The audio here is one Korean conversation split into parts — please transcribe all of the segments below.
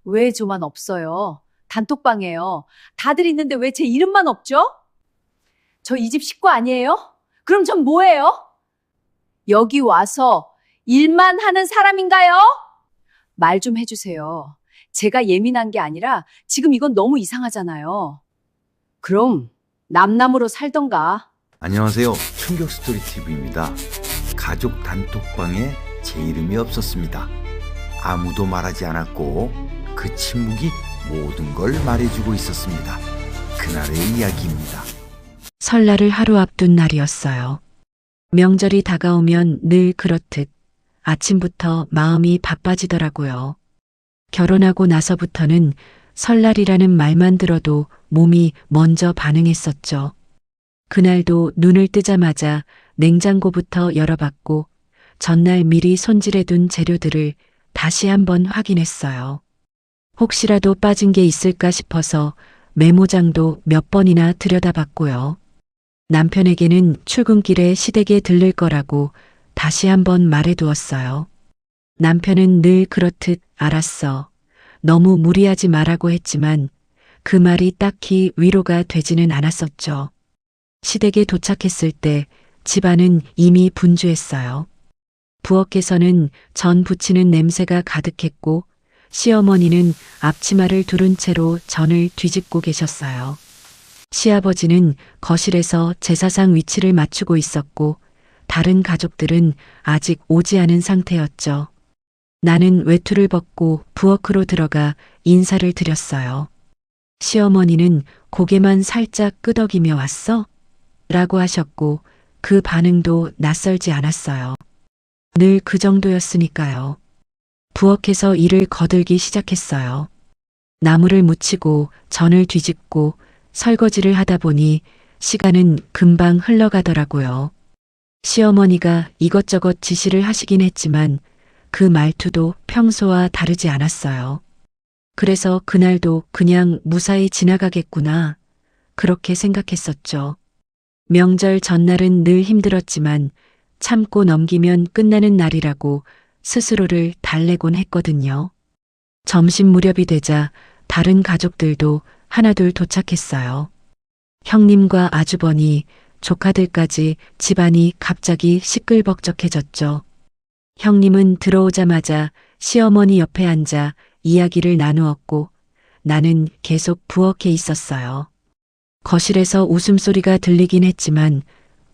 왜 저만 없어요? 단톡방에요. 다들 있는데 왜 제 이름만 없죠? 저 이 집 식구 아니에요? 그럼 전 뭐예요? 여기 와서 일만 하는 사람인가요? 말 좀 해주세요. 제가 예민한 게 아니라 지금 이건 너무 이상하잖아요. 그럼 남남으로 살던가. 안녕하세요. 충격 스토리 TV입니다. 가족 단톡방에 제 이름이 없었습니다. 아무도 말하지 않았고 그 침묵이 모든 걸 말해주고 있었습니다. 그날의 이야기입니다. 설날을 하루 앞둔 날이었어요. 명절이 다가오면 늘 그렇듯 아침부터 마음이 바빠지더라고요. 결혼하고 나서부터는 설날이라는 말만 들어도 몸이 먼저 반응했었죠. 그날도 눈을 뜨자마자 냉장고부터 열어봤고 전날 미리 손질해둔 재료들을 다시 한번 확인했어요. 혹시라도 빠진 게 있을까 싶어서 메모장도 몇 번이나 들여다봤고요. 남편에게는 출근길에 시댁에 들를 거라고 다시 한번 말해두었어요. 남편은 늘 그렇듯 알았어. 너무 무리하지 말라고 했지만 그 말이 딱히 위로가 되지는 않았었죠. 시댁에 도착했을 때 집안은 이미 분주했어요. 부엌에서는 전 부치는 냄새가 가득했고 시어머니는 앞치마를 두른 채로 전을 뒤집고 계셨어요. 시아버지는 거실에서 제사상 위치를 맞추고 있었고 다른 가족들은 아직 오지 않은 상태였죠. 나는 외투를 벗고 부엌으로 들어가 인사를 드렸어요. 시어머니는 고개만 살짝 끄덕이며 왔어? 라고 하셨고 그 반응도 낯설지 않았어요. 늘 그 정도였으니까요. 부엌에서 일을 거들기 시작했어요. 나물을 무치고 전을 뒤집고 설거지를 하다 보니 시간은 금방 흘러가더라고요. 시어머니가 이것저것 지시를 하시긴 했지만 그 말투도 평소와 다르지 않았어요. 그래서 그날도 그냥 무사히 지나가겠구나 그렇게 생각했었죠. 명절 전날은 늘 힘들었지만 참고 넘기면 끝나는 날이라고 스스로를 달래곤 했거든요. 점심 무렵이 되자 다른 가족들도 하나둘 도착했어요. 형님과 아주버니, 조카들까지 집안이 갑자기 시끌벅적해졌죠. 형님은 들어오자마자 시어머니 옆에 앉아 이야기를 나누었고 나는 계속 부엌에 있었어요. 거실에서 웃음소리가 들리긴 했지만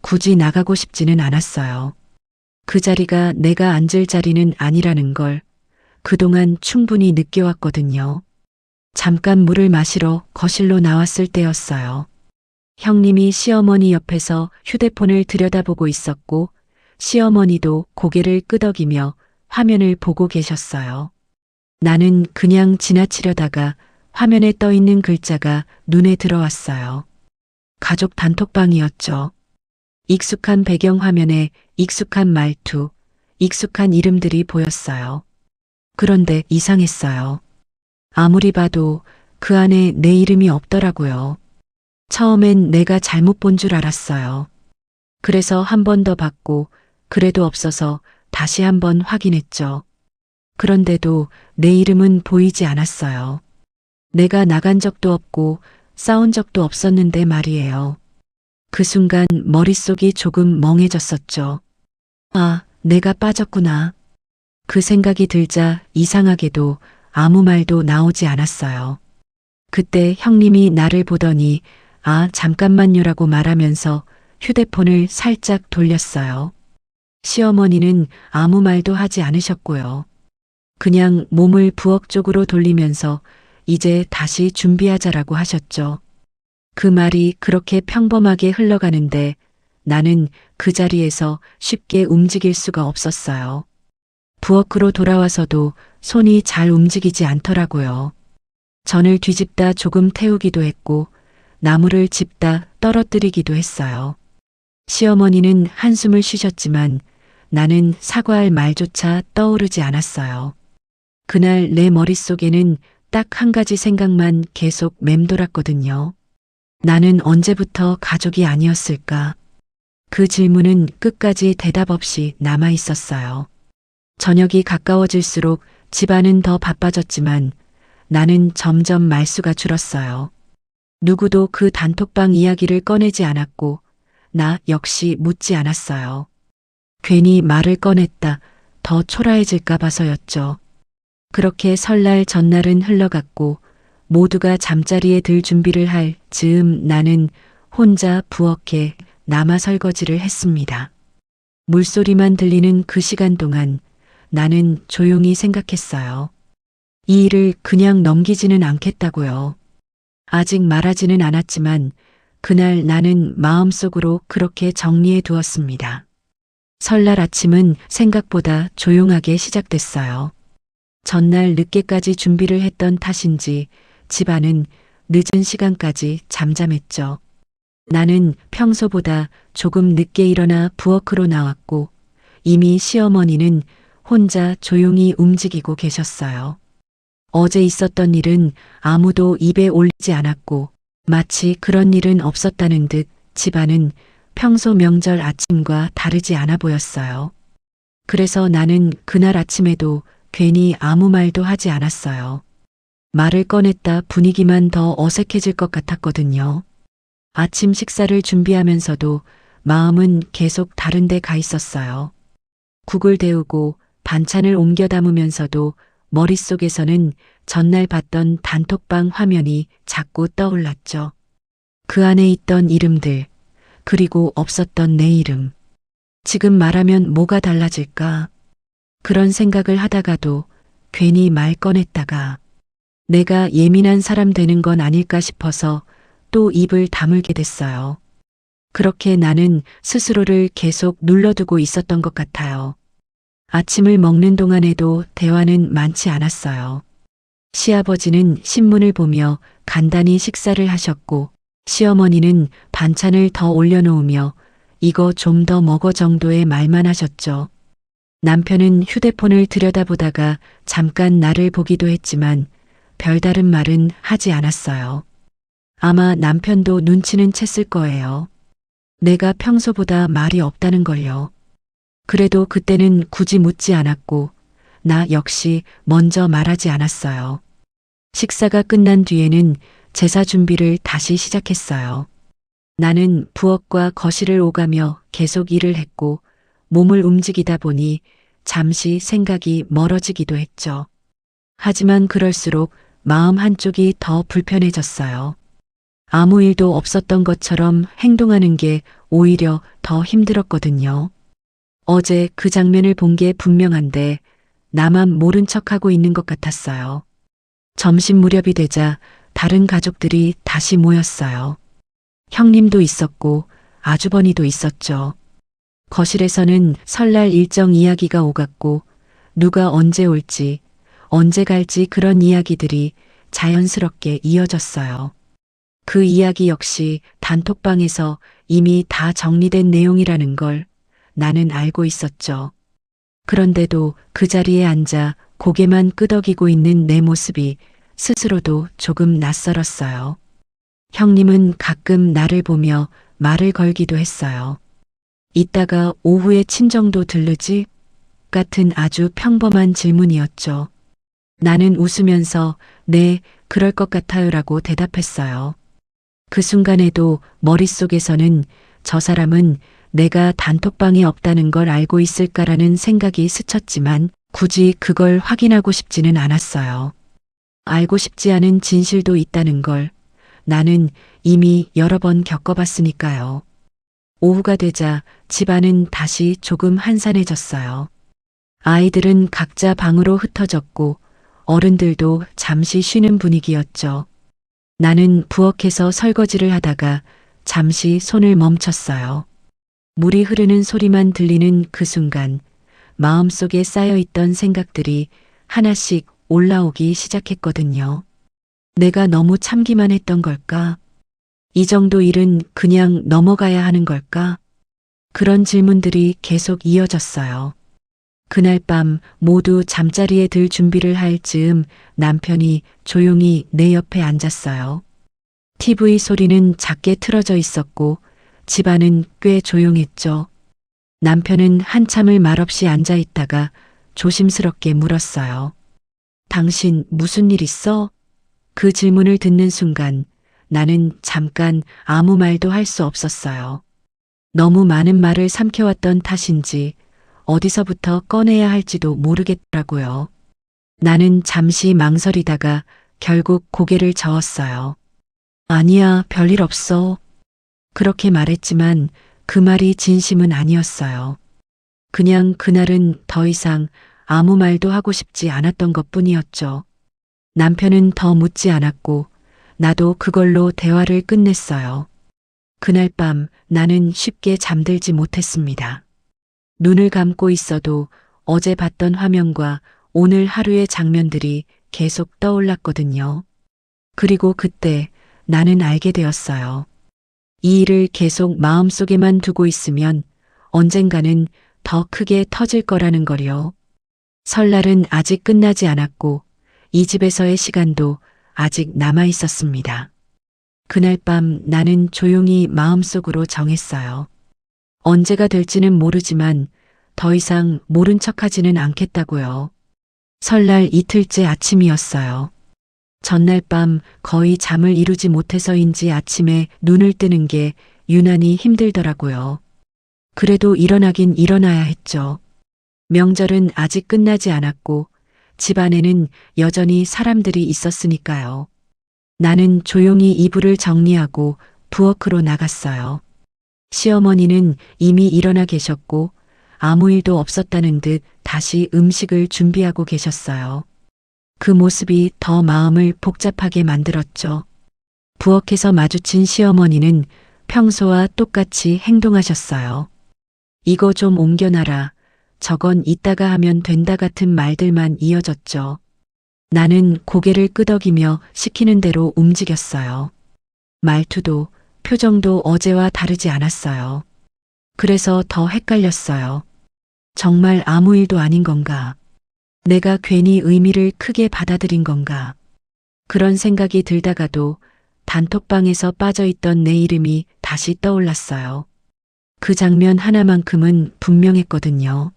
굳이 나가고 싶지는 않았어요. 그 자리가 내가 앉을 자리는 아니라는 걸 그동안 충분히 느껴왔거든요. 잠깐 물을 마시러 거실로 나왔을 때였어요. 형님이 시어머니 옆에서 휴대폰을 들여다보고 있었고 시어머니도 고개를 끄덕이며 화면을 보고 계셨어요. 나는 그냥 지나치려다가 화면에 떠 있는 글자가 눈에 들어왔어요. 가족 단톡방이었죠. 익숙한 배경 화면에 익숙한 말투, 익숙한 이름들이 보였어요. 그런데 이상했어요. 아무리 봐도 그 안에 내 이름이 없더라고요. 처음엔 내가 잘못 본 줄 알았어요. 그래서 한 번 더 봤고 그래도 없어서 다시 한 번 확인했죠. 그런데도 내 이름은 보이지 않았어요. 내가 나간 적도 없고 싸운 적도 없었는데 말이에요. 그 순간 머릿속이 조금 멍해졌었죠. 아, 내가 빠졌구나. 그 생각이 들자 이상하게도 아무 말도 나오지 않았어요. 그때 형님이 나를 보더니 아, 잠깐만요라고 말하면서 휴대폰을 살짝 돌렸어요. 시어머니는 아무 말도 하지 않으셨고요. 그냥 몸을 부엌 쪽으로 돌리면서 이제 다시 준비하자라고 하셨죠. 그 말이 그렇게 평범하게 흘러가는데 나는 그 자리에서 쉽게 움직일 수가 없었어요. 부엌으로 돌아와서도 손이 잘 움직이지 않더라고요. 전을 뒤집다 조금 태우기도 했고 나무를 짚다 떨어뜨리기도 했어요. 시어머니는 한숨을 쉬셨지만 나는 사과할 말조차 떠오르지 않았어요. 그날 내 머릿속에는 딱 한 가지 생각만 계속 맴돌았거든요. 나는 언제부터 가족이 아니었을까? 그 질문은 끝까지 대답 없이 남아 있었어요. 저녁이 가까워질수록 집안은 더 바빠졌지만 나는 점점 말수가 줄었어요. 누구도 그 단톡방 이야기를 꺼내지 않았고 나 역시 묻지 않았어요. 괜히 말을 꺼냈다 더 초라해질까 봐서였죠. 그렇게 설날 전날은 흘러갔고 모두가 잠자리에 들 준비를 할 즈음 나는 혼자 부엌에 남아 설거지를 했습니다. 물소리만 들리는 그 시간 동안 나는 조용히 생각했어요. 이 일을 그냥 넘기지는 않겠다고요. 아직 말하지는 않았지만 그날 나는 마음속으로 그렇게 정리해 두었습니다. 설날 아침은 생각보다 조용하게 시작됐어요. 전날 늦게까지 준비를 했던 탓인지 집안은 늦은 시간까지 잠잠했죠. 나는 평소보다 조금 늦게 일어나 부엌으로 나왔고 이미 시어머니는 혼자 조용히 움직이고 계셨어요. 어제 있었던 일은 아무도 입에 올리지 않았고 마치 그런 일은 없었다는 듯 집안은 평소 명절 아침과 다르지 않아 보였어요. 그래서 나는 그날 아침에도 괜히 아무 말도 하지 않았어요. 말을 꺼냈다 분위기만 더 어색해질 것 같았거든요. 아침 식사를 준비하면서도 마음은 계속 다른 데 가 있었어요. 국을 데우고 반찬을 옮겨 담으면서도 머릿속에서는 전날 봤던 단톡방 화면이 자꾸 떠올랐죠. 그 안에 있던 이름들, 그리고 없었던 내 이름. 지금 말하면 뭐가 달라질까? 그런 생각을 하다가도 괜히 말 꺼냈다가 내가 예민한 사람 되는 건 아닐까 싶어서 또 입을 다물게 됐어요. 그렇게 나는 스스로를 계속 눌러두고 있었던 것 같아요. 아침을 먹는 동안에도 대화는 많지 않았어요. 시아버지는 신문을 보며 간단히 식사를 하셨고 시어머니는 반찬을 더 올려놓으며 이거 좀 더 먹어 정도의 말만 하셨죠. 남편은 휴대폰을 들여다보다가 잠깐 나를 보기도 했지만 별다른 말은 하지 않았어요. 아마 남편도 눈치는 챘을 거예요. 내가 평소보다 말이 없다는 걸요. 그래도 그때는 굳이 묻지 않았고 나 역시 먼저 말하지 않았어요. 식사가 끝난 뒤에는 제사 준비를 다시 시작했어요. 나는 부엌과 거실을 오가며 계속 일을 했고 몸을 움직이다 보니 잠시 생각이 멀어지기도 했죠. 하지만 그럴수록 마음 한쪽이 더 불편해졌어요. 아무 일도 없었던 것처럼 행동하는 게 오히려 더 힘들었거든요. 어제 그 장면을 본 게 분명한데 나만 모른 척하고 있는 것 같았어요. 점심 무렵이 되자 다른 가족들이 다시 모였어요. 형님도 있었고 아주버니도 있었죠. 거실에서는 설날 일정 이야기가 오갔고 누가 언제 올지 언제 갈지 그런 이야기들이 자연스럽게 이어졌어요. 그 이야기 역시 단톡방에서 이미 다 정리된 내용이라는 걸 나는 알고 있었죠. 그런데도 그 자리에 앉아 고개만 끄덕이고 있는 내 모습이 스스로도 조금 낯설었어요. 형님은 가끔 나를 보며 말을 걸기도 했어요. 이따가 오후에 친정도 들르지? 같은 아주 평범한 질문이었죠. 나는 웃으면서 네, 그럴 것 같아요라고 대답했어요. 그 순간에도 머릿속에서는 저 사람은 내가 단톡방에 없다는 걸 알고 있을까라는 생각이 스쳤지만 굳이 그걸 확인하고 싶지는 않았어요. 알고 싶지 않은 진실도 있다는 걸 나는 이미 여러 번 겪어봤으니까요. 오후가 되자 집안은 다시 조금 한산해졌어요. 아이들은 각자 방으로 흩어졌고 어른들도 잠시 쉬는 분위기였죠. 나는 부엌에서 설거지를 하다가 잠시 손을 멈췄어요. 물이 흐르는 소리만 들리는 그 순간 마음속에 쌓여있던 생각들이 하나씩 올라오기 시작했거든요. 내가 너무 참기만 했던 걸까? 이 정도 일은 그냥 넘어가야 하는 걸까? 그런 질문들이 계속 이어졌어요. 그날 밤 모두 잠자리에 들 준비를 할 즈음 남편이 조용히 내 옆에 앉았어요. TV 소리는 작게 틀어져 있었고 집안은 꽤 조용했죠. 남편은 한참을 말없이 앉아 있다가 조심스럽게 물었어요. 당신 무슨 일 있어? 그 질문을 듣는 순간 나는 잠깐 아무 말도 할 수 없었어요. 너무 많은 말을 삼켜왔던 탓인지 어디서부터 꺼내야 할지도 모르겠더라고요. 나는 잠시 망설이다가 결국 고개를 저었어요. 아니야, 별일 없어. 그렇게 말했지만 그 말이 진심은 아니었어요. 그냥 그날은 더 이상 아무 말도 하고 싶지 않았던 것뿐이었죠. 남편은 더 묻지 않았고 나도 그걸로 대화를 끝냈어요. 그날 밤 나는 쉽게 잠들지 못했습니다. 눈을 감고 있어도 어제 봤던 화면과 오늘 하루의 장면들이 계속 떠올랐거든요. 그리고 그때 나는 알게 되었어요. 이 일을 계속 마음속에만 두고 있으면 언젠가는 더 크게 터질 거라는 걸요. 설날은 아직 끝나지 않았고 이 집에서의 시간도 아직 남아 있었습니다. 그날 밤 나는 조용히 마음속으로 정했어요. 언제가 될지는 모르지만 더 이상 모른 척하지는 않겠다고요. 설날 이틀째 아침이었어요. 전날 밤 거의 잠을 이루지 못해서인지 아침에 눈을 뜨는 게 유난히 힘들더라고요. 그래도 일어나긴 일어나야 했죠. 명절은 아직 끝나지 않았고 집안에는 여전히 사람들이 있었으니까요. 나는 조용히 이불을 정리하고 부엌으로 나갔어요. 시어머니는 이미 일어나 계셨고 아무 일도 없었다는 듯 다시 음식을 준비하고 계셨어요. 그 모습이 더 마음을 복잡하게 만들었죠. 부엌에서 마주친 시어머니는 평소와 똑같이 행동하셨어요. 이거 좀 옮겨놔라. 저건 이따가 하면 된다 같은 말들만 이어졌죠. 나는 고개를 끄덕이며 시키는 대로 움직였어요. 말투도 표정도 어제와 다르지 않았어요. 그래서 더 헷갈렸어요. 정말 아무 일도 아닌 건가? 내가 괜히 의미를 크게 받아들인 건가? 그런 생각이 들다가도 단톡방에서 빠져있던 내 이름이 다시 떠올랐어요. 그 장면 하나만큼은 분명했거든요.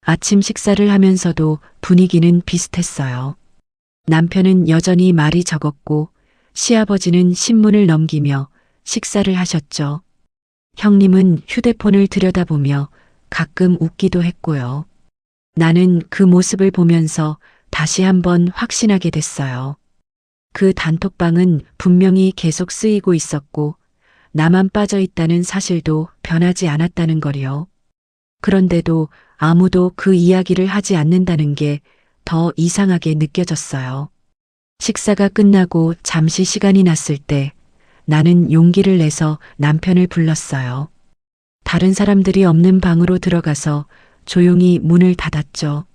아침 식사를 하면서도 분위기는 비슷했어요. 남편은 여전히 말이 적었고 시아버지는 신문을 넘기며 식사를 하셨죠. 형님은 휴대폰을 들여다보며 가끔 웃기도 했고요. 나는 그 모습을 보면서 다시 한번 확신하게 됐어요. 그 단톡방은 분명히 계속 쓰이고 있었고 나만 빠져 있다는 사실도 변하지 않았다는 거리요. 그런데도 아무도 그 이야기를 하지 않는다는 게 더 이상하게 느껴졌어요. 식사가 끝나고 잠시 시간이 났을 때 나는 용기를 내서 남편을 불렀어요. 다른 사람들이 없는 방으로 들어가서 조용히 문을 닫았죠.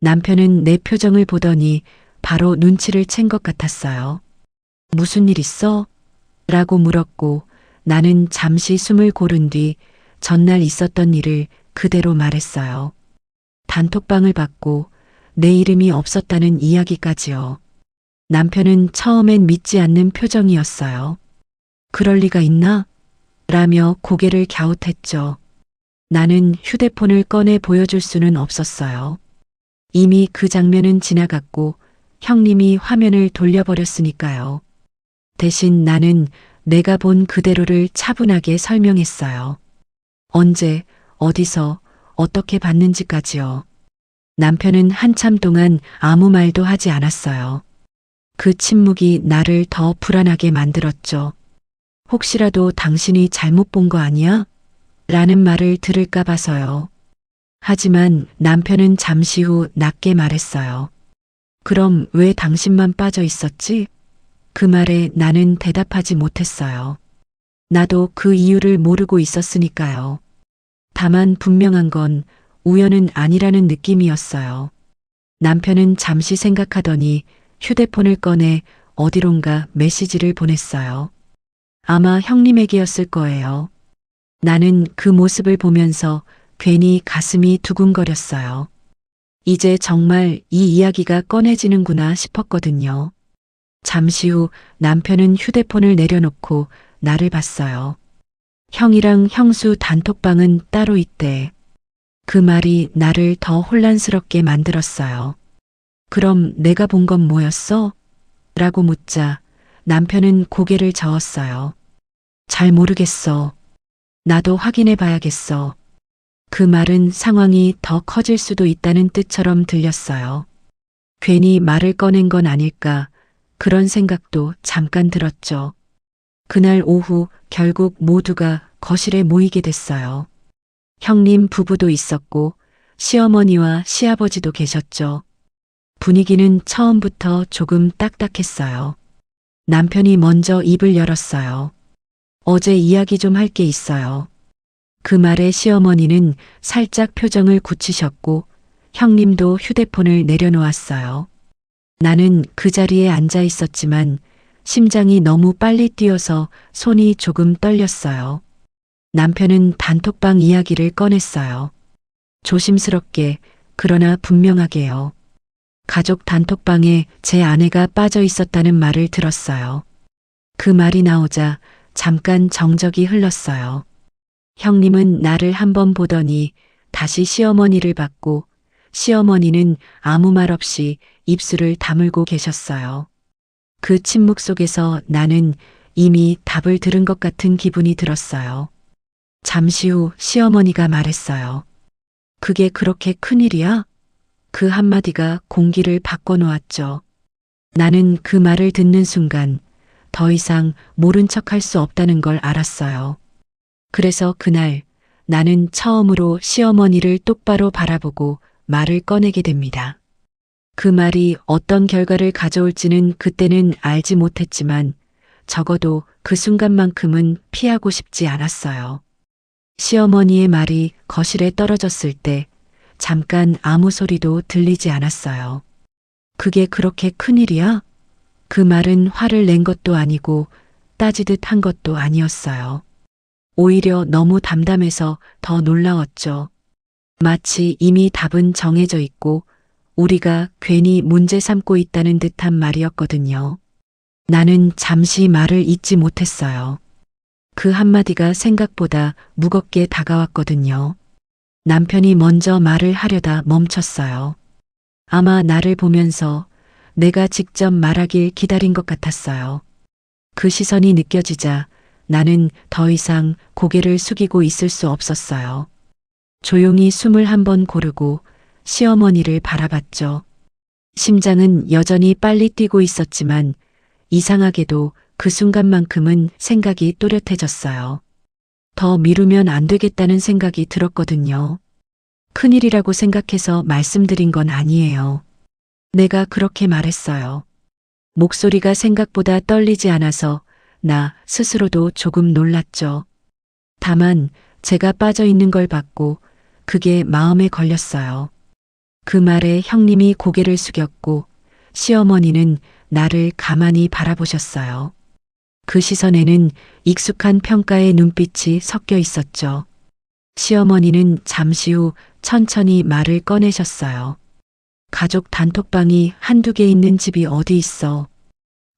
남편은 내 표정을 보더니 바로 눈치를 챈 것 같았어요. 무슨 일 있어? 라고 물었고 나는 잠시 숨을 고른 뒤 전날 있었던 일을 그대로 말했어요. 단톡방을 받고 내 이름이 없었다는 이야기까지요. 남편은 처음엔 믿지 않는 표정이었어요. 그럴 리가 있나? 라며 고개를 갸웃했죠. 나는 휴대폰을 꺼내 보여줄 수는 없었어요. 이미 그 장면은 지나갔고 형님이 화면을 돌려버렸으니까요. 대신 나는 내가 본 그대로를 차분하게 설명했어요. 언제, 어디서, 어떻게 봤는지까지요. 남편은 한참 동안 아무 말도 하지 않았어요. 그 침묵이 나를 더 불안하게 만들었죠. 혹시라도 당신이 잘못 본 거 아니야? 라는 말을 들을까 봐서요. 하지만 남편은 잠시 후 낮게 말했어요. 그럼 왜 당신만 빠져 있었지? 그 말에 나는 대답하지 못했어요. 나도 그 이유를 모르고 있었으니까요. 다만 분명한 건 우연은 아니라는 느낌이었어요. 남편은 잠시 생각하더니 휴대폰을 꺼내 어디론가 메시지를 보냈어요. 아마 형님에게였을 거예요. 나는 그 모습을 보면서 괜히 가슴이 두근거렸어요. 이제 정말 이 이야기가 꺼내지는구나 싶었거든요. 잠시 후 남편은 휴대폰을 내려놓고 나를 봤어요. 형이랑 형수 단톡방은 따로 있대. 그 말이 나를 더 혼란스럽게 만들었어요. 그럼 내가 본 건 뭐였어? 라고 묻자 남편은 고개를 저었어요. 잘 모르겠어. 나도 확인해 봐야겠어. 그 말은 상황이 더 커질 수도 있다는 뜻처럼 들렸어요. 괜히 말을 꺼낸 건 아닐까 그런 생각도 잠깐 들었죠. 그날 오후 결국 모두가 거실에 모이게 됐어요. 형님 부부도 있었고 시어머니와 시아버지도 계셨죠. 분위기는 처음부터 조금 딱딱했어요. 남편이 먼저 입을 열었어요. 어제 이야기 좀 할 게 있어요. 그 말에 시어머니는 살짝 표정을 굳히셨고 형님도 휴대폰을 내려놓았어요. 나는 그 자리에 앉아 있었지만 심장이 너무 빨리 뛰어서 손이 조금 떨렸어요. 남편은 단톡방 이야기를 꺼냈어요. 조심스럽게 그러나 분명하게요. 가족 단톡방에 제 아내가 빠져 있었다는 말을 들었어요. 그 말이 나오자 잠깐 정적이 흘렀어요. 형님은 나를 한번 보더니 다시 시어머니를 봤고 시어머니는 아무 말 없이 입술을 다물고 계셨어요. 그 침묵 속에서 나는 이미 답을 들은 것 같은 기분이 들었어요. 잠시 후 시어머니가 말했어요. 그게 그렇게 큰일이야? 그 한마디가 공기를 바꿔놓았죠. 나는 그 말을 듣는 순간 더 이상 모른 척할 수 없다는 걸 알았어요. 그래서 그날 나는 처음으로 시어머니를 똑바로 바라보고 말을 꺼내게 됩니다. 그 말이 어떤 결과를 가져올지는 그때는 알지 못했지만 적어도 그 순간만큼은 피하고 싶지 않았어요. 시어머니의 말이 거실에 떨어졌을 때 잠깐 아무 소리도 들리지 않았어요. 그게 그렇게 큰일이야? 그 말은 화를 낸 것도 아니고 따지듯 한 것도 아니었어요. 오히려 너무 담담해서 더 놀라웠죠. 마치 이미 답은 정해져 있고 우리가 괜히 문제 삼고 있다는 듯한 말이었거든요. 나는 잠시 말을 잇지 못했어요. 그 한마디가 생각보다 무겁게 다가왔거든요. 남편이 먼저 말을 하려다 멈췄어요. 아마 나를 보면서 내가 직접 말하길 기다린 것 같았어요. 그 시선이 느껴지자 나는 더 이상 고개를 숙이고 있을 수 없었어요. 조용히 숨을 한번 고르고 시어머니를 바라봤죠. 심장은 여전히 빨리 뛰고 있었지만 이상하게도 그 순간만큼은 생각이 또렷해졌어요. 더 미루면 안 되겠다는 생각이 들었거든요. 큰일이라고 생각해서 말씀드린 건 아니에요. 내가 그렇게 말했어요. 목소리가 생각보다 떨리지 않아서 나 스스로도 조금 놀랐죠. 다만 제가 빠져 있는 걸 봤고 그게 마음에 걸렸어요. 그 말에 형님이 고개를 숙였고 시어머니는 나를 가만히 바라보셨어요. 그 시선에는 익숙한 평가의 눈빛이 섞여 있었죠. 시어머니는 잠시 후 천천히 말을 꺼내셨어요. 가족 단톡방이 한두 개 있는 집이 어디 있어.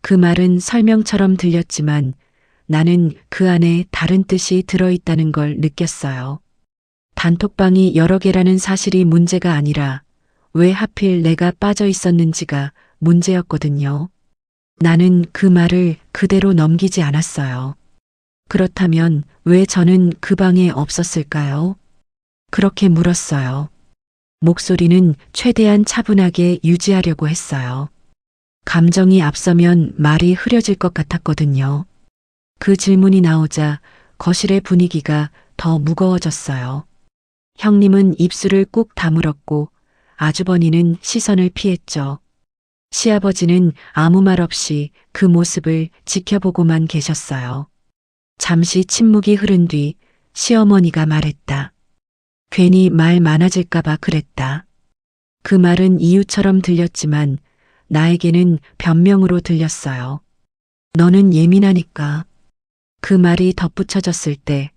그 말은 설명처럼 들렸지만 나는 그 안에 다른 뜻이 들어있다는 걸 느꼈어요. 단톡방이 여러 개라는 사실이 문제가 아니라 왜 하필 내가 빠져 있었는지가 문제였거든요. 나는 그 말을 그대로 넘기지 않았어요. 그렇다면 왜 저는 그 방에 없었을까요? 그렇게 물었어요. 목소리는 최대한 차분하게 유지하려고 했어요. 감정이 앞서면 말이 흐려질 것 같았거든요. 그 질문이 나오자 거실의 분위기가 더 무거워졌어요. 형님은 입술을 꾹 다물었고 아주버니는 시선을 피했죠. 시아버지는 아무 말 없이 그 모습을 지켜보고만 계셨어요. 잠시 침묵이 흐른 뒤 시어머니가 말했다. 괜히 말 많아질까봐 그랬다. 그 말은 이유처럼 들렸지만 나에게는 변명으로 들렸어요. 너는 예민하니까. 그 말이 덧붙여졌을 때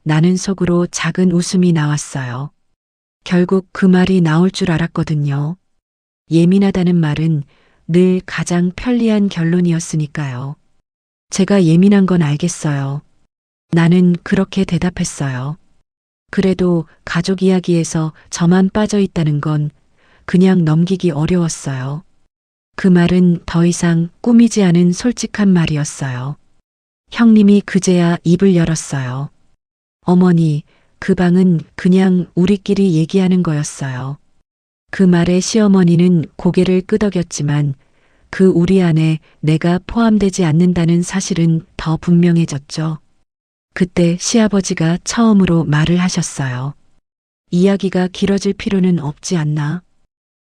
나는 속으로 작은 웃음이 나왔어요. 결국 그 말이 나올 줄 알았거든요. 예민하다는 말은 늘 가장 편리한 결론이었으니까요. 제가 예민한 건 알겠어요. 나는 그렇게 대답했어요. 그래도 가족 이야기에서 저만 빠져 있다는 건 그냥 넘기기 어려웠어요. 그 말은 더 이상 꾸미지 않은 솔직한 말이었어요. 형님이 그제야 입을 열었어요. 어머니, 그 방은 그냥 우리끼리 얘기하는 거였어요. 그 말에 시어머니는 고개를 끄덕였지만 그 우리 안에 내가 포함되지 않는다는 사실은 더 분명해졌죠. 그때 시아버지가 처음으로 말을 하셨어요. 이야기가 길어질 필요는 없지 않나?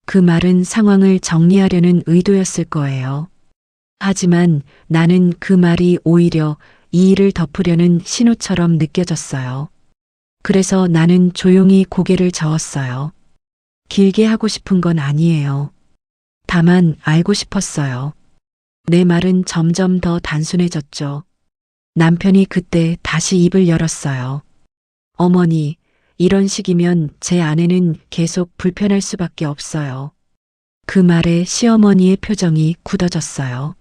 그 말은 상황을 정리하려는 의도였을 거예요. 하지만 나는 그 말이 오히려 이 일을 덮으려는 신호처럼 느껴졌어요. 그래서 나는 조용히 고개를 저었어요. 길게 하고 싶은 건 아니에요. 다만 알고 싶었어요. 내 말은 점점 더 단순해졌죠. 남편이 그때 다시 입을 열었어요. 어머니, 이런 식이면 제 아내는 계속 불편할 수밖에 없어요. 그 말에 시어머니의 표정이 굳어졌어요.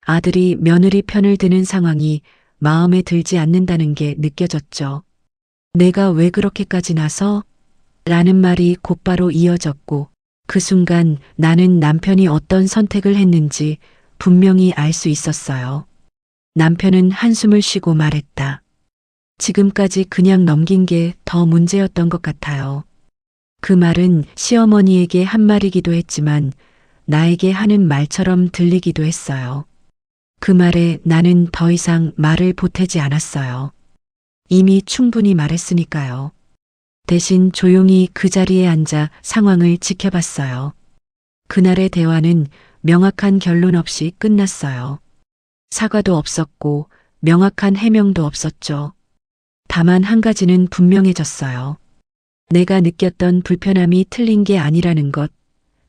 아들이 며느리 편을 드는 상황이 마음에 들지 않는다는 게 느껴졌죠. 내가 왜 그렇게까지 나서? 라는 말이 곧바로 이어졌고 그 순간 나는 남편이 어떤 선택을 했는지 분명히 알 수 있었어요. 남편은 한숨을 쉬고 말했다. 지금까지 그냥 넘긴 게 더 문제였던 것 같아요. 그 말은 시어머니에게 한 말이기도 했지만 나에게 하는 말처럼 들리기도 했어요. 그 말에 나는 더 이상 말을 보태지 않았어요. 이미 충분히 말했으니까요. 대신 조용히 그 자리에 앉아 상황을 지켜봤어요. 그날의 대화는 명확한 결론 없이 끝났어요. 사과도 없었고 명확한 해명도 없었죠. 다만 한 가지는 분명해졌어요. 내가 느꼈던 불편함이 틀린 게 아니라는 것,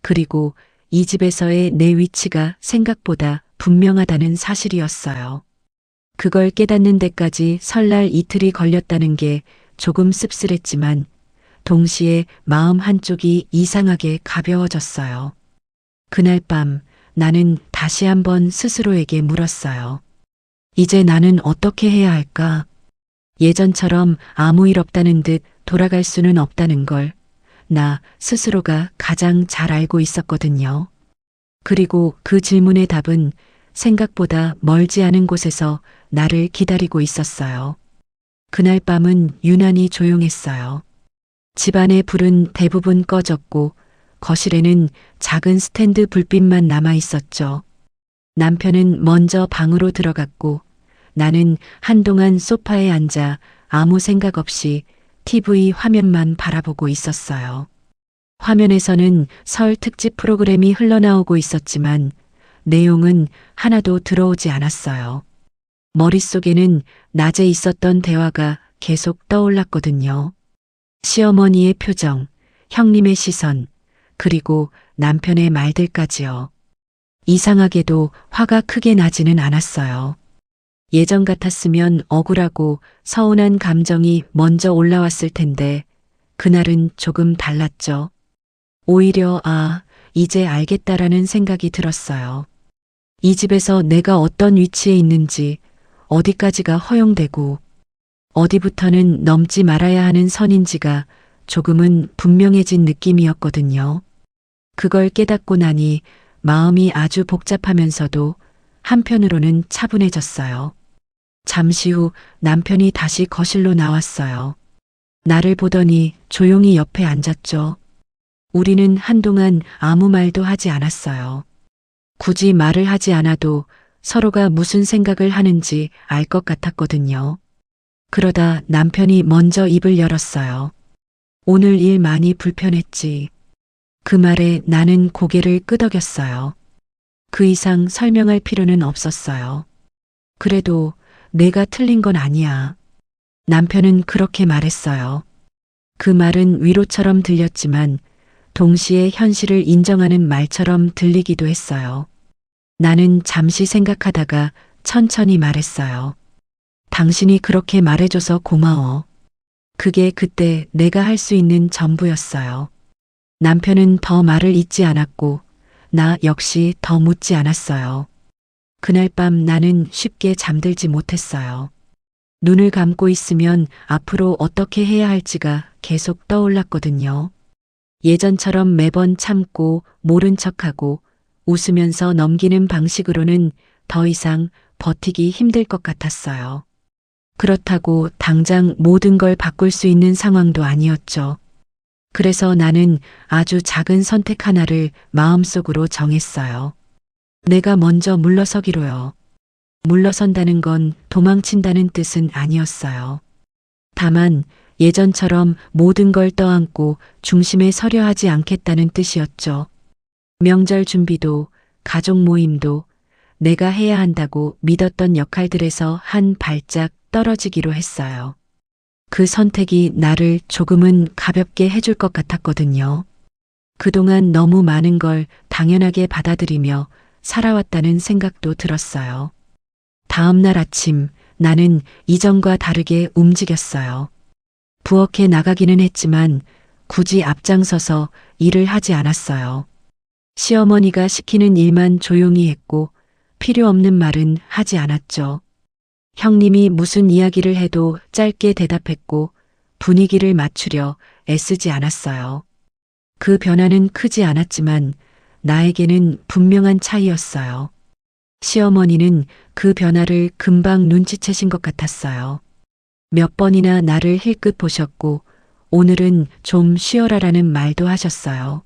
그리고 이 집에서의 내 위치가 생각보다 분명하다는 사실이었어요. 그걸 깨닫는 데까지 설날 이틀이 걸렸다는 게 조금 씁쓸했지만 동시에 마음 한쪽이 이상하게 가벼워졌어요. 그날 밤 나는 다시 한번 스스로에게 물었어요. 이제 나는 어떻게 해야 할까? 예전처럼 아무 일 없다는 듯 돌아갈 수는 없다는 걸 나 스스로가 가장 잘 알고 있었거든요. 그리고 그 질문의 답은 생각보다 멀지 않은 곳에서 나를 기다리고 있었어요. 그날 밤은 유난히 조용했어요. 집안의 불은 대부분 꺼졌고 거실에는 작은 스탠드 불빛만 남아 있었죠. 남편은 먼저 방으로 들어갔고 나는 한동안 소파에 앉아 아무 생각 없이 TV 화면만 바라보고 있었어요. 화면에서는 설 특집 프로그램이 흘러나오고 있었지만 내용은 하나도 들어오지 않았어요. 머릿속에는 낮에 있었던 대화가 계속 떠올랐거든요. 시어머니의 표정, 형님의 시선, 그리고 남편의 말들까지요. 이상하게도 화가 크게 나지는 않았어요. 예전 같았으면 억울하고 서운한 감정이 먼저 올라왔을 텐데 그날은 조금 달랐죠. 오히려 이제 알겠다라는 생각이 들었어요. 이 집에서 내가 어떤 위치에 있는지, 어디까지가 허용되고 어디부터는 넘지 말아야 하는 선인지가 조금은 분명해진 느낌이었거든요. 그걸 깨닫고 나니 마음이 아주 복잡하면서도 한편으로는 차분해졌어요. 잠시 후 남편이 다시 거실로 나왔어요. 나를 보더니 조용히 옆에 앉았죠. 우리는 한동안 아무 말도 하지 않았어요. 굳이 말을 하지 않아도 서로가 무슨 생각을 하는지 알 것 같았거든요. 그러다 남편이 먼저 입을 열었어요. 오늘 일 많이 불편했지. 그 말에 나는 고개를 끄덕였어요. 그 이상 설명할 필요는 없었어요. 그래도 내가 틀린 건 아니야. 남편은 그렇게 말했어요. 그 말은 위로처럼 들렸지만 동시에 현실을 인정하는 말처럼 들리기도 했어요. 나는 잠시 생각하다가 천천히 말했어요. 당신이 그렇게 말해줘서 고마워. 그게 그때 내가 할 수 있는 전부였어요. 남편은 더 말을 잇지 않았고 나 역시 더 묻지 않았어요. 그날 밤 나는 쉽게 잠들지 못했어요. 눈을 감고 있으면 앞으로 어떻게 해야 할지가 계속 떠올랐거든요. 예전처럼 매번 참고 모른 척하고 웃으면서 넘기는 방식으로는 더 이상 버티기 힘들 것 같았어요. 그렇다고 당장 모든 걸 바꿀 수 있는 상황도 아니었죠. 그래서 나는 아주 작은 선택 하나를 마음속으로 정했어요. 내가 먼저 물러서기로요. 물러선다는 건 도망친다는 뜻은 아니었어요. 다만 예전처럼 모든 걸 떠안고 중심에 서려 하지 않겠다는 뜻이었죠. 명절 준비도 가족 모임도 내가 해야 한다고 믿었던 역할들에서 한 발짝 떨어지기로 했어요. 그 선택이 나를 조금은 가볍게 해줄 것 같았거든요. 그동안 너무 많은 걸 당연하게 받아들이며 살아왔다는 생각도 들었어요. 다음 날 아침 나는 이전과 다르게 움직였어요. 부엌에 나가기는 했지만 굳이 앞장서서 일을 하지 않았어요. 시어머니가 시키는 일만 조용히 했고 필요 없는 말은 하지 않았죠. 형님이 무슨 이야기를 해도 짧게 대답했고 분위기를 맞추려 애쓰지 않았어요. 그 변화는 크지 않았지만 나에게는 분명한 차이였어요. 시어머니는 그 변화를 금방 눈치채신 것 같았어요. 몇 번이나 나를 힐끗 보셨고 오늘은 좀 쉬어라라는 말도 하셨어요.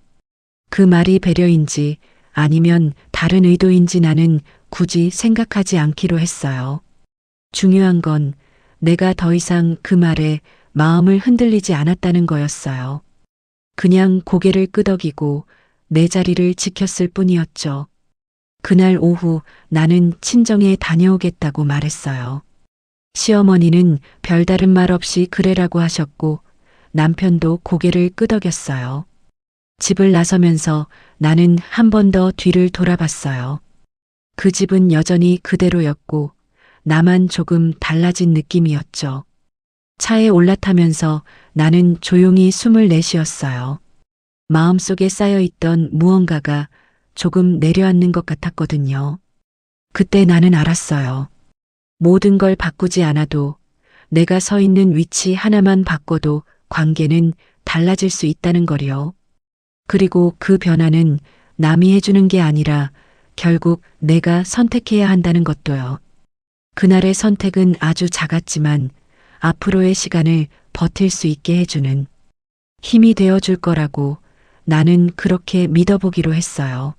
그 말이 배려인지 아니면 다른 의도인지 나는 굳이 생각하지 않기로 했어요. 중요한 건 내가 더 이상 그 말에 마음을 흔들리지 않았다는 거였어요. 그냥 고개를 끄덕이고 내 자리를 지켰을 뿐이었죠. 그날 오후 나는 친정에 다녀오겠다고 말했어요. 시어머니는 별다른 말 없이 그래라고 하셨고 남편도 고개를 끄덕였어요. 집을 나서면서 나는 한 번 더 뒤를 돌아봤어요. 그 집은 여전히 그대로였고 나만 조금 달라진 느낌이었죠. 차에 올라타면서 나는 조용히 숨을 내쉬었어요. 마음속에 쌓여있던 무언가가 조금 내려앉는 것 같았거든요. 그때 나는 알았어요. 모든 걸 바꾸지 않아도 내가 서 있는 위치 하나만 바꿔도 관계는 달라질 수 있다는 거리요. 그리고 그 변화는 남이 해주는 게 아니라 결국 내가 선택해야 한다는 것도요. 그날의 선택은 아주 작았지만 앞으로의 시간을 버틸 수 있게 해주는 힘이 되어줄 거라고 나는 그렇게 믿어보기로 했어요.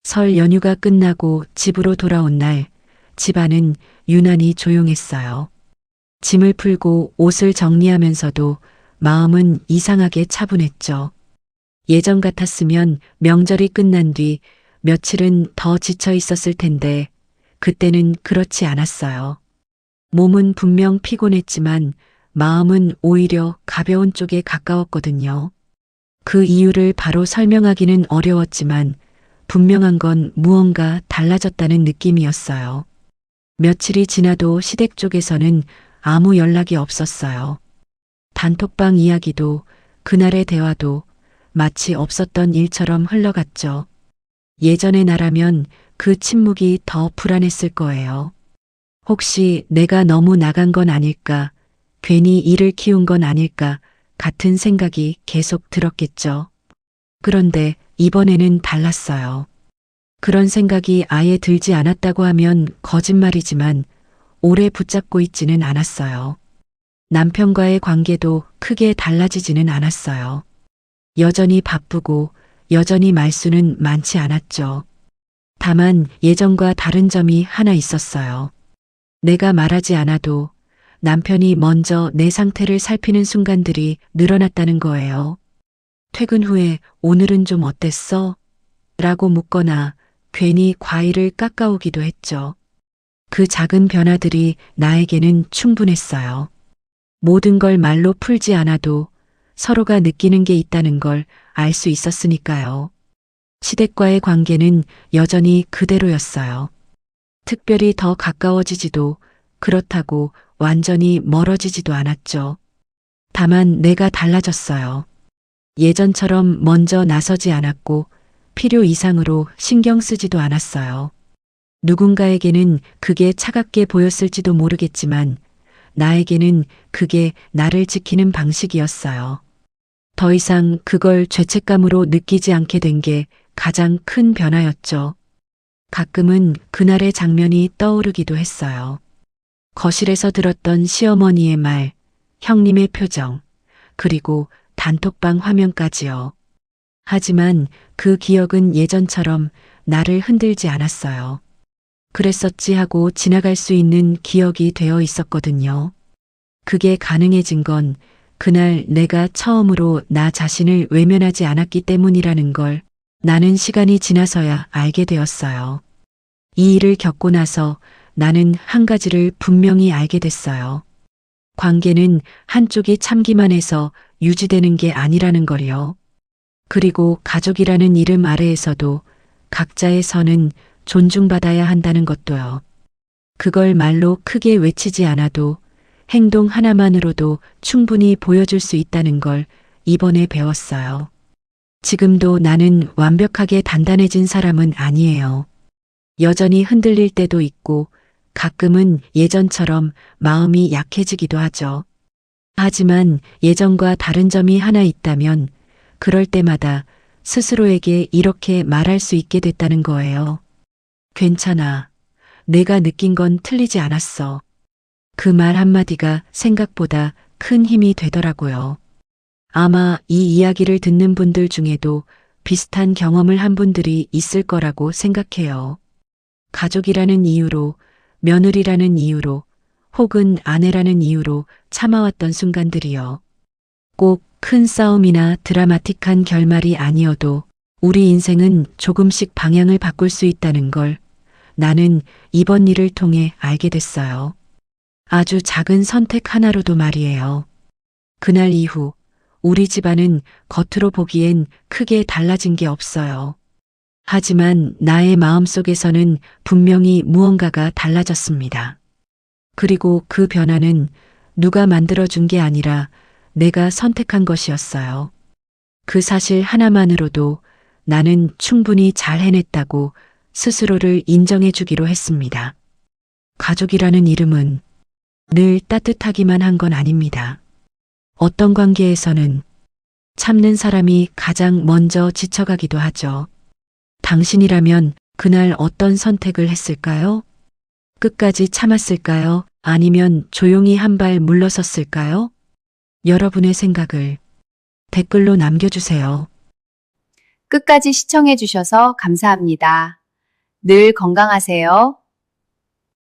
설 연휴가 끝나고 집으로 돌아온 날 집안은 유난히 조용했어요. 짐을 풀고 옷을 정리하면서도 마음은 이상하게 차분했죠. 예전 같았으면 명절이 끝난 뒤 며칠은 더 지쳐 있었을 텐데 그때는 그렇지 않았어요. 몸은 분명 피곤했지만 마음은 오히려 가벼운 쪽에 가까웠거든요. 그 이유를 바로 설명하기는 어려웠지만 분명한 건 무언가 달라졌다는 느낌이었어요. 며칠이 지나도 시댁 쪽에서는 아무 연락이 없었어요. 단톡방 이야기도 그날의 대화도 마치 없었던 일처럼 흘러갔죠. 예전의 나라면 그 침묵이 더 불안했을 거예요. 혹시 내가 너무 나간 건 아닐까, 괜히 일을 키운 건 아닐까 같은 생각이 계속 들었겠죠. 그런데 이번에는 달랐어요. 그런 생각이 아예 들지 않았다고 하면 거짓말이지만 오래 붙잡고 있지는 않았어요. 남편과의 관계도 크게 달라지지는 않았어요. 여전히 바쁘고 여전히 말수는 많지 않았죠. 다만 예전과 다른 점이 하나 있었어요. 내가 말하지 않아도 남편이 먼저 내 상태를 살피는 순간들이 늘어났다는 거예요. 퇴근 후에 오늘은 좀 어땠어? 라고 묻거나 괜히 과일을 깎아오기도 했죠. 그 작은 변화들이 나에게는 충분했어요. 모든 걸 말로 풀지 않아도 서로가 느끼는 게 있다는 걸 알 수 있었으니까요. 시댁과의 관계는 여전히 그대로였어요. 특별히 더 가까워지지도 그렇다고 완전히 멀어지지도 않았죠. 다만 내가 달라졌어요. 예전처럼 먼저 나서지 않았고 필요 이상으로 신경 쓰지도 않았어요. 누군가에게는 그게 차갑게 보였을지도 모르겠지만 나에게는 그게 나를 지키는 방식이었어요. 더 이상 그걸 죄책감으로 느끼지 않게 된 게 가장 큰 변화였죠. 가끔은 그날의 장면이 떠오르기도 했어요. 거실에서 들었던 시어머니의 말, 형님의 표정, 그리고 단톡방 화면까지요. 하지만 그 기억은 예전처럼 나를 흔들지 않았어요. 그랬었지 하고 지나갈 수 있는 기억이 되어 있었거든요. 그게 가능해진 건 그날 내가 처음으로 나 자신을 외면하지 않았기 때문이라는 걸 나는 시간이 지나서야 알게 되었어요. 이 일을 겪고 나서 나는 한 가지를 분명히 알게 됐어요. 관계는 한쪽이 참기만 해서 유지되는 게 아니라는 걸요. 그리고 가족이라는 이름 아래에서도 각자의 선은 존중받아야 한다는 것도요. 그걸 말로 크게 외치지 않아도 행동 하나만으로도 충분히 보여줄 수 있다는 걸 이번에 배웠어요. 지금도 나는 완벽하게 단단해진 사람은 아니에요. 여전히 흔들릴 때도 있고 가끔은 예전처럼 마음이 약해지기도 하죠. 하지만 예전과 다른 점이 하나 있다면 그럴 때마다 스스로에게 이렇게 말할 수 있게 됐다는 거예요. 괜찮아. 내가 느낀 건 틀리지 않았어. 그 말 한마디가 생각보다 큰 힘이 되더라고요. 아마 이 이야기를 듣는 분들 중에도 비슷한 경험을 한 분들이 있을 거라고 생각해요. 가족이라는 이유로, 며느리라는 이유로, 혹은 아내라는 이유로 참아왔던 순간들이요. 꼭 큰 싸움이나 드라마틱한 결말이 아니어도 우리 인생은 조금씩 방향을 바꿀 수 있다는 걸 나는 이번 일을 통해 알게 됐어요. 아주 작은 선택 하나로도 말이에요. 그날 이후 우리 집안은 겉으로 보기엔 크게 달라진 게 없어요. 하지만 나의 마음속에서는 분명히 무언가가 달라졌습니다. 그리고 그 변화는 누가 만들어준 게 아니라 내가 선택한 것이었어요. 그 사실 하나만으로도 나는 충분히 잘 해냈다고 스스로를 인정해 주기로 했습니다. 가족이라는 이름은 늘 따뜻하기만 한 건 아닙니다. 어떤 관계에서는 참는 사람이 가장 먼저 지쳐가기도 하죠. 당신이라면 그날 어떤 선택을 했을까요? 끝까지 참았을까요? 아니면 조용히 한 발 물러섰을까요? 여러분의 생각을 댓글로 남겨주세요. 끝까지 시청해 주셔서 감사합니다. 늘 건강하세요.